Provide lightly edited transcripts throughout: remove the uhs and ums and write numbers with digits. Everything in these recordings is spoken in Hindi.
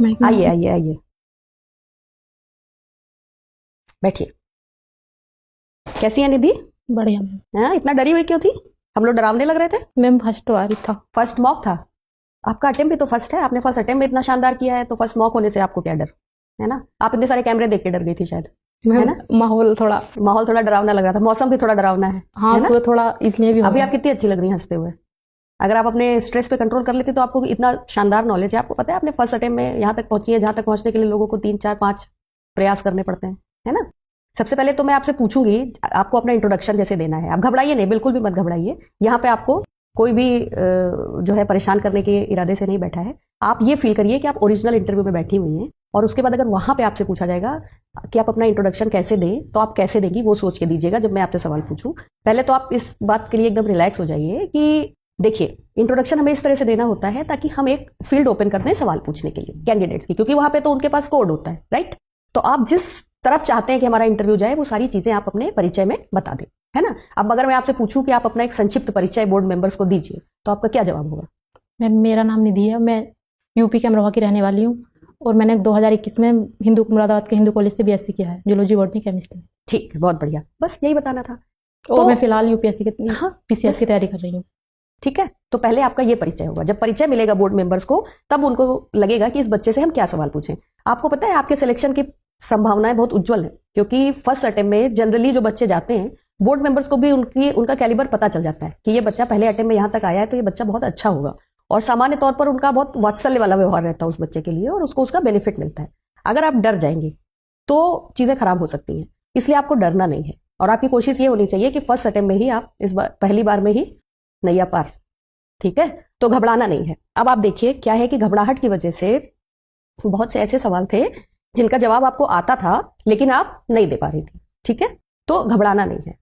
आइए आइए आइए, बैठिए। कैसी है निधि? बढ़िया मैम। हाँ, इतना डरी हुई क्यों थी? हम लोग डरावने लग रहे थे? मैम फर्स्ट बार था। फर्स्ट मॉक था आपका? अटेम्प्ट भी तो फर्स्ट है, आपने फर्स्ट अटेम्प्ट में इतना शानदार किया है, तो फर्स्ट मॉक होने से आपको क्या डर है ना? आप इतने सारे कैमरे देख के डर गई थी शायद, है ना? माहौल थोड़ा डरावना लग रहा था, मौसम भी थोड़ा डरावना है। हाँ, है ना? सुबह थोड़ा इसलिए भी हो अभी गया। आप कितनी अच्छी लग रही हैं हंसते हुए। अगर आप अपने स्ट्रेस पे कंट्रोल कर लेते तो आपको इतना शानदार नॉलेज है। आपको पता है आपने फर्स्ट अटेम्प्ट में यहाँ तक पहुंची है जहां तक पहुंचने के लिए लोगों को 3 4 5 प्रयास करने पड़ते हैं, है ना? सबसे पहले तो मैं आपसे पूछूंगी, आपको अपना इंट्रोडक्शन जैसे देना है। आप घबराइए नहीं, बिल्कुल भी मत घबराइए। यहाँ पे आपको कोई भी जो है परेशान करने के इरादे से नहीं बैठा है। आप ये फील करिए कि आप ओरिजिनल इंटरव्यू में बैठी हुई हैं, और उसके बाद अगर वहां पे आपसे पूछा जाएगा कि आप अपना इंट्रोडक्शन कैसे दें, तो आप कैसे देंगी वो सोच के दीजिएगा जब मैं आपसे सवाल पूछूं। पहले तो आप इस बात के लिए एकदम रिलैक्स हो जाइए कि देखिए, इंट्रोडक्शन हमें इस तरह से देना होता है ताकि हम एक फील्ड ओपन कर दें सवाल पूछने के लिए कैंडिडेट्स की, क्योंकि वहां पे तो उनके पास कोड होता है, राइट? तो आप जिस तरफ चाहते हैं कि हमारा इंटरव्यू जाए वो सारी चीजें आप अपने परिचय में बता दें, है ना? अब अगर मैं आपसे पूछूं कि आप अपना एक संक्षिप्त परिचय बोर्ड मेंबर्स को दीजिए, तो आपका क्या जवाब होगा? मैम मेरा नाम निधि है, मैं यूपी के अमरोहा की रहने वाली हूँ और मैंने 2021 में मुरादाबाद के हिंदू कॉलेज से बीएससी किया है, जूलॉजी बॉटनी केमिस्ट्री। ठीक, बहुत बढ़िया, बस यही बताना था। और मैं फिलहाल यूपीएससी के हाँ, पीसीएस की तैयारी कर रही हूँ। ठीक है, तो पहले आपका ये परिचय होगा। जब परिचय मिलेगा बोर्ड मेंबर्स को, तब उनको लगेगा कि इस बच्चे से हम क्या सवाल पूछें। आपको पता है आपके सिलेक्शन की संभावनाएं बहुत उज्जवल है, क्योंकि फर्स्ट अटेम्प्ट में जनरली जो बच्चे जाते हैं, बोर्ड मेंबर्स को भी उनका कैलिबर पता चल जाता है कि ये बच्चा पहले अटेम्प्ट में यहाँ तक आया है तो ये बच्चा बहुत अच्छा होगा, और सामान्य तौर पर उनका बहुत वात्सल्य वाला व्यवहार रहता है उस बच्चे के लिए, और उसको उसका बेनिफिट मिलता है। अगर आप डर जाएंगे तो चीजें खराब हो सकती हैं, इसलिए आपको डरना नहीं है, और आपकी कोशिश ये होनी चाहिए कि फर्स्ट अटेम्प्ट में ही आप इस बार पहली बार में ही नैया पार। ठीक है, तो घबराना नहीं है। अब आप देखिए क्या है कि घबराहट की वजह से बहुत से ऐसे सवाल थे जिनका जवाब आपको आता था लेकिन आप नहीं दे पा रही थी। ठीक है, तो घबराना नहीं है।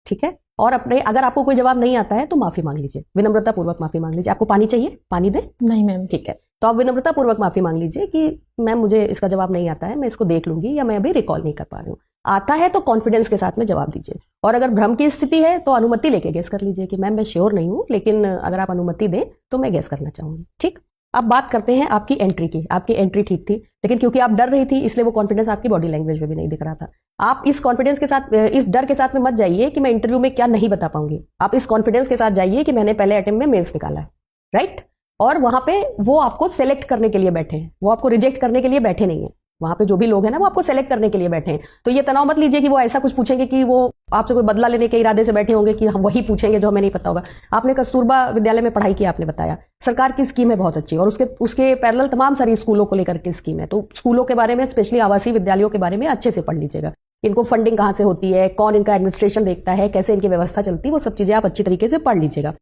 ठीक है, और अपने अगर आपको कोई जवाब नहीं आता है तो माफी मांग लीजिए, विनम्रता पूर्वक माफी मांग लीजिए। आपको पानी चाहिए? पानी दे? नहीं मैम। ठीक है, तो आप विनम्रता पूर्वक माफी मांग लीजिए कि मैम मुझे इसका जवाब नहीं आता है, मैं इसको देख लूंगी, या मैं अभी रिकॉल नहीं कर पा रही हूँ। आता है तो कॉन्फिडेंस के साथ में जवाब दीजिए, और अगर भ्रम की स्थिति है तो अनुमति लेके गेस कर लीजिए कि मैम मैं श्योर नहीं हूं, लेकिन अगर आप अनुमति दें तो मैं गेस करना चाहूंगी। ठीक, अब बात करते हैं आपकी एंट्री की। आपकी एंट्री ठीक थी, लेकिन क्योंकि आप डर रही थी इसलिए वो कॉन्फिडेंस आपकी बॉडी लैंग्वेज में भी नहीं दिख रहा था। आप इस कॉन्फिडेंस के साथ, इस डर के साथ में मत जाइए कि मैं इंटरव्यू में क्या नहीं बता पाऊंगी। आप इस कॉन्फिडेंस के साथ जाइए कि मैंने पहले अटेम्प्ट में मेंस निकाला है, राइट? और वहां पे वो आपको सेलेक्ट करने के लिए बैठे हैं, वो आपको रिजेक्ट करने के लिए बैठे नहीं है। वहां पे जो भी लोग हैं ना, वो आपको सेलेक्ट करने के लिए बैठे हैं। तो ये तनाव मत लीजिए कि वो ऐसा कुछ पूछेंगे कि वो आपसे कोई बदला लेने के इरादे से बैठे होंगे कि हम वही पूछेंगे जो हमें नहीं पता होगा। आपने कस्तूरबा विद्यालय में पढ़ाई की, आपने बताया सरकार की स्कीम है बहुत अच्छी, और उसके पैरेलल तमाम सारी स्कूलों को लेकर के स्कीम है। तो स्कूलों के बारे में, स्पेशली आवासीय विद्यालयों के बारे में अच्छे से पढ़ लीजिएगा। इनको फंडिंग कहाँ से होती है, कौन इनका एडमिनिस्ट्रेशन देखता है, कैसे इनकी व्यवस्था चलती है, वो सब चीजें आप अच्छी तरीके से पढ़ लीजिएगा।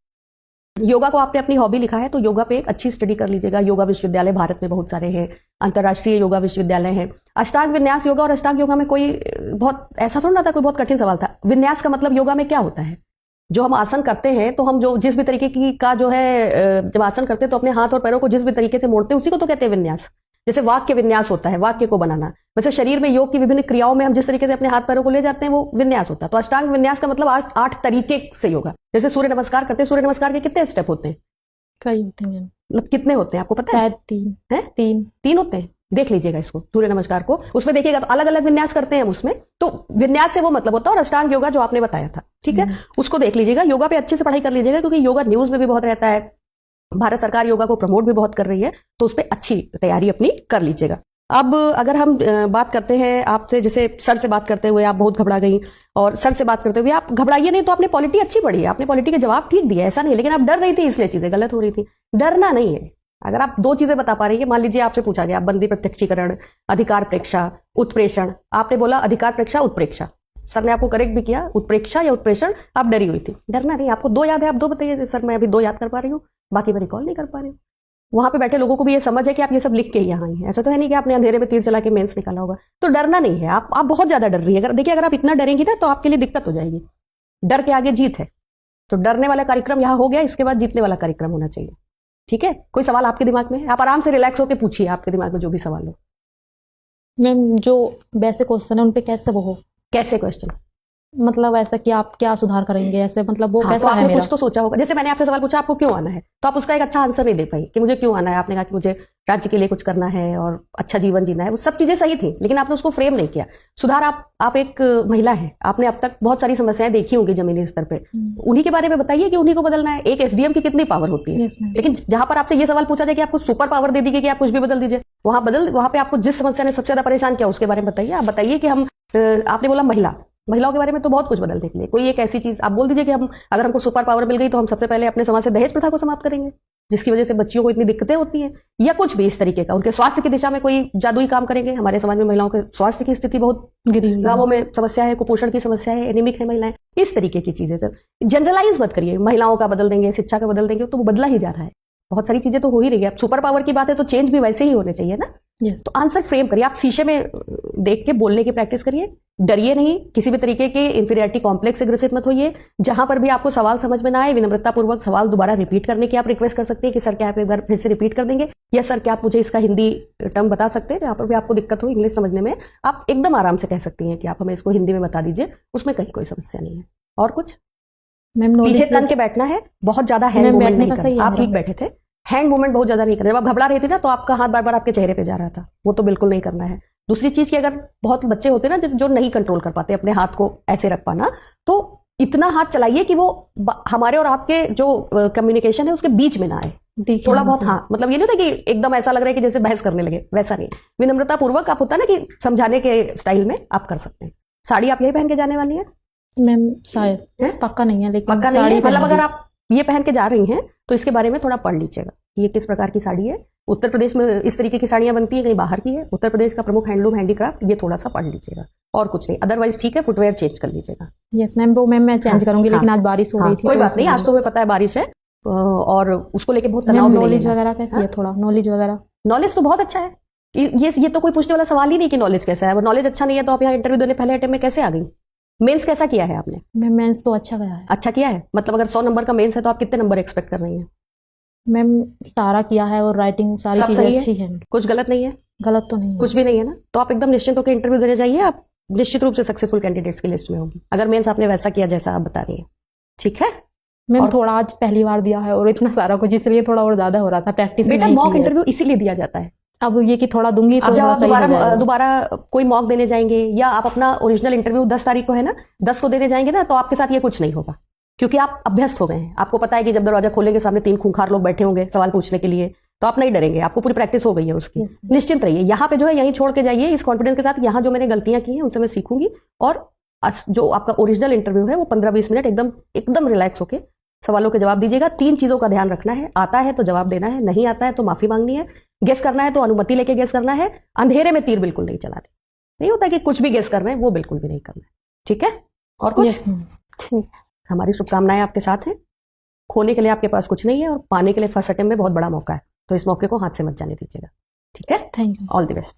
योगा को आपने अपनी हॉबी लिखा है तो योगा पे एक अच्छी स्टडी कर लीजिएगा। योगा विश्वविद्यालय भारत में बहुत सारे हैं, अंतर्राष्ट्रीय योगा विश्वविद्यालय हैं। अष्टांग विन्यास योगा और अष्टांग योगा में कोई बहुत ऐसा थोड़ा ना था, कोई बहुत कठिन सवाल था। विन्यास का मतलब योगा में क्या होता है? जो हम आसन करते हैं तो हम जो जिस भी तरीके की का जो है जब आसन करते हैं तो अपने हाथ और पैरों को जिस भी तरीके से मोड़ते हैं उसी को तो कहते हैं विन्यास। जैसे वाक्य विन्यास होता है, वाक्य को बनाना, वैसे शरीर में योग की विभिन्न क्रियाओं में हम जिस तरीके से अपने हाथ पैरों को ले जाते हैं वो विन्यास होता है। तो अष्टांग विन्यास का मतलब 8 तरीके से योगा। जैसे सूर्य नमस्कार करते हैं, सूर्य नमस्कार के कितने स्टेप होते हैं? कई होते हैं, मतलब कितने होते हैं आपको पता है? शायद 3 है? 3 होते हैं। देख लीजिएगा इसको, सूर्य नमस्कार को, उसमें देखिएगा तो अलग अलग विन्यास करते हैं हम उसमें। तो विन्यास से वो मतलब होता है, और अष्टांग योगा जो आपने बताया था, ठीक है, उसको देख लीजिएगा। योगा पे अच्छे से पढ़ाई कर लीजिएगा, क्योंकि योगा न्यूज में भी बहुत रहता है। भारत सरकार योगा को प्रमोट भी बहुत कर रही है, तो उस पर अच्छी तैयारी अपनी कर लीजिएगा। अब अगर हम बात करते हैं आपसे, जैसे सर से बात करते हुए आप बहुत घबरा गई, और सर से बात करते हुए आप घबराइए नहीं। तो आपने पॉलिटी अच्छी पढ़ी है, आपने पॉलिटी के जवाब ठीक दिए, ऐसा नहीं, लेकिन आप डर रही थी इसलिए चीजें गलत हो रही थी। डरना नहीं है। अगर आप 2 चीजें बता पा रही है, मान लीजिए आपसे पूछा गया बंदी प्रत्यक्षीकरण, अधिकार प्रेक्षा, उत्प्रेषण, आपने बोला अधिकार प्रेक्षा उत्प्रेक्षा, सर ने आपको करेक्ट भी किया, उत्प्रेक्षा या उत्प्रेषण, आप डरी हुई थी। डरना नहीं, आपको 2 याद है, आप 2 बताइए। सर मैं अभी 2 याद कर पा रही हूँ, बाकी मैं रिकॉल नहीं कर पा रही हूँ। वहां पे बैठे लोगों को भी ये समझ है कि आप ये सब लिख के यहाँ आई हैं, ऐसा तो है नहीं कि आपने अंधेरे में तीर चला के मेंस निकाला होगा। तो डरना नहीं है। आप बहुत ज्यादा डर रही है। अगर देखिए, अगर आप इतना डरेंगी ना तो आपके लिए दिक्कत हो जाएगी। डर के आगे जीत है। तो डरने वाला कार्यक्रम यहाँ हो गया, इसके बाद जीतने वाला कार्यक्रम होना चाहिए। ठीक है, कोई सवाल आपके दिमाग में? आप आराम से रिलैक्स होकर पूछिए, आपके दिमाग में जो भी सवाल हो। मैम जो वैसे क्वेश्चन है उन पे कैसे वो हो? कैसे क्वेश्चन? मतलब ऐसा कि आप क्या सुधार करेंगे, ऐसे मतलब वो हाँ, तो कैसा है आपने मेरा। कुछ तो सोचा होगा। जैसे मैंने आपसे सवाल पूछा आपको क्यों आना है, तो आप उसका एक अच्छा आंसर नहीं दे पाई कि मुझे क्यों आना है। आपने कहा कि मुझे राज्य के लिए कुछ करना है और अच्छा जीवन जीना है। वो सब चीजें सही थी, लेकिन आपने उसको फ्रेम नहीं किया। सुधार, आप एक महिला है, आपने अब तक बहुत सारी समस्याएं देखी होंगी जमीनी स्तर पे, उन्हीं के बारे में बताइए कि उन्हीं को बदलना है। एक एसडीएम की कितनी पावर होती है, यस मैम। लेकिन जहां पर आपसे ये सवाल पूछा जाए कि आपको सुपर पावर दे दी गई कि आप कुछ भी बदल दीजिए, वहां पे आपको जिस समस्या ने सबसे ज्यादा परेशान किया उसके बारे में बताइए। आप बताइए कि हम आपने बोला महिलाओं के बारे में तो बहुत कुछ बदलने के लिए कोई एक ऐसी चीज आप बोल दीजिए कि हम अगर हमको सुपर पावर मिल गई तो हम सबसे पहले अपने समाज से दहेज प्रथा को समाप्त करेंगे, जिसकी वजह से बच्चियों को इतनी दिक्कतें होती हैं, या कुछ भी इस तरीके का। उनके स्वास्थ्य की दिशा में कोई जादुई काम करेंगे। हमारे समाज में महिलाओं के स्वास्थ्य की स्थिति बहुत, गिरी हुई है। गांवों में समस्या है, कुपोषण की समस्या है, एनीमिक है महिलाएं, इस तरीके की चीजें। सर जनरलाइज मत करिए, महिलाओं का बदल देंगे, शिक्षा का बदल देंगे, तो वो बदला ही जा रहा है। बहुत सारी चीजें तो हो ही रही है। अब सुपर पावर की बात है तो चेंज भी वैसे ही होने चाहिए ना। यस। तो आंसर फ्रेम करिए, आप शीशे में देख के बोलने की प्रैक्टिस करिए। डरिए नहीं, किसी भी तरीके के इंफीरियरिटी कॉम्प्लेक्स से ग्रसित मत होइए। जहां पर भी आपको सवाल समझ में ना आए, विनम्रतापूर्वक सवाल दोबारा रिपीट करने की आप रिक्वेस्ट कर सकते हैं कि सर क्या आप एक बार फिर से रिपीट कर देंगे, या सर क्या आप मुझे इसका हिंदी टर्म बता सकते हैं। जहां पर भी आपको दिक्कत हो इंग्लिश समझने में, आप एकदम आराम से कह सकती हैं कि आप हमें इसको हिंदी में बता दीजिए, उसमें कहीं कोई समस्या नहीं है। और कुछ मैम पीछे नॉलेज तन के बैठना है, बहुत ज्यादा हैंड मैम मूवमेंट बैठने नहीं का सही करना। है आप मेरा। ठीक बैठे थे, हैंड मूवमेंट बहुत ज्यादा नहीं करना। जब आप घबरा रही थी ना तो आपका हाथ बार बार आपके चेहरे पे जा रहा था, वो तो बिल्कुल नहीं करना है। दूसरी चीज की, अगर बहुत बच्चे होते हैं ना जो नहीं कंट्रोल कर पाते अपने हाथ को ऐसे रख पाना, तो इतना हाथ चलाइए कि वो हमारे और आपके जो कम्युनिकेशन है उसके बीच में ना आए। देखिए थोड़ा मैम, बहुत, हाँ, मतलब ये नहीं होता कि एकदम ऐसा लग रहा है कि जैसे बहस करने लगे, वैसा नहीं। विनम्रता पूर्वक आप होता ना कि समझाने के स्टाइल में आप कर सकते हैं। साड़ी आप यही पहन के जाने वाली है? मैम शायद हैं? पक्का नहीं है, लेकिन पक्का नहीं साड़ी है, मतलब पहनूंगी। अगर आप ये पहन के जा रही हैं तो इसके बारे में थोड़ा पढ़ लीजिएगा, ये किस प्रकार की साड़ी है। उत्तर प्रदेश में इस तरीके की साड़ियां बनती हैं, कहीं बाहर की है। उत्तर प्रदेश का प्रमुख हैंडलूम हैंडीक्राफ्ट, ये थोड़ा सा पढ़ लीजिएगा, और कुछ नहीं। अदरवाइज ठीक है, फुटवेयर चेंज कर लीजिएगा। यस मैम, वो मैम मैं चेंज हाँ, करूंगी, लेकिन हाँ, आज बारिश हो हाँ, रही थी कोई तो बात नहीं, आज तो हमें पता है बारिश है, और उसको लेके बहुत तनाव मैम भी नहीं नॉलेज लेना। वगैरह कैसी है, थोड़ा नॉलेज वगैरह। नॉलेज तो बहुत अच्छा है। ये तो कोई पूछने वाला सवाल ही नहीं कि नॉलेज कैसा है। नॉलेज अच्छा नहीं है तो आप यहाँ इंटरव्यू देने पहले अटेम्प्ट में कैसे आ गई? मेंस कैसा किया है आपने? मैम मेंस तो अच्छा गया है। अच्छा किया है, मतलब अगर 100 नंबर का मेंस है तो आप कितने नंबर एक्सपेक्ट कर रही हैं? मैम सारा किया है और राइटिंग सारी सब चीजें सही है? अच्छी है। कुछ गलत नहीं है? गलत तो नहीं है। कुछ भी नहीं है ना? तो आप एकदम निश्चिंत होकर इंटरव्यू देने जाइए। आप निश्चित रूप से सक्सेसफुल कैंडिडेट्स की लिस्ट में होंगी, अगर मेंस आपने वैसा किया जैसा आप बता रही हैं। ठीक है मैम और- थोड़ा आज पहली बार दिया है और इतना सारा कुछ, इसलिए थोड़ा और ज्यादा हो रहा था, प्रैक्टिस बेटा नहीं मॉक की है। इंटरव्यू इसीलिए दिया जाता है। अब ये कि थोड़ा दूंगी तो अब जब थोड़ा आप सही हो जाएगा। दोबारा कोई मॉक देने जाएंगे, या आप अपना ओरिजिनल इंटरव्यू 10 तारीख को है ना, 10 को देने जाएंगे ना, तो आपके साथ ये कुछ नहीं होगा, क्योंकि आप अभ्यस्त हो गए हैं। आपको पता है कि जब दरवाजा खोलेंगे सामने 3 खूंखार लोग बैठे होंगे सवाल पूछने के लिए, तो आप नहीं डरेंगे, आपको पूरी प्रैक्टिस हो गई है उसकी। Yes, ma'am. निश्चिंत रहिए, यहाँ पे जो है यहीं छोड़ के जाइए इस कॉन्फिडेंस के साथ, यहाँ जो मैंने गलतियां की हैं उनसे मैं सीखूंगी, और जो आपका ओरिजिनल इंटरव्यू है वो 15-20 मिनट एकदम रिलैक्स होके सवालों के जवाब दीजिएगा। 3 चीजों का ध्यान रखना है, आता है तो जवाब देना है, नहीं आता है तो माफी मांगनी है, गेस करना है तो अनुमति लेके गेस करना है, अंधेरे में तीर बिल्कुल नहीं चलाने। नहीं होता कि कुछ भी गेस कर रहे हैं, वो बिल्कुल भी नहीं करना है। ठीक है, और कुछ? Yes, ma'am. हमारी शुभकामनाएं आपके साथ हैं। खोने के लिए आपके पास कुछ नहीं है, और पाने के लिए फर्स्ट अटेम्प्ट में बहुत बड़ा मौका है, तो इस मौके को हाथ से मत जाने दीजिएगा। ठीक है, thank you. All the best.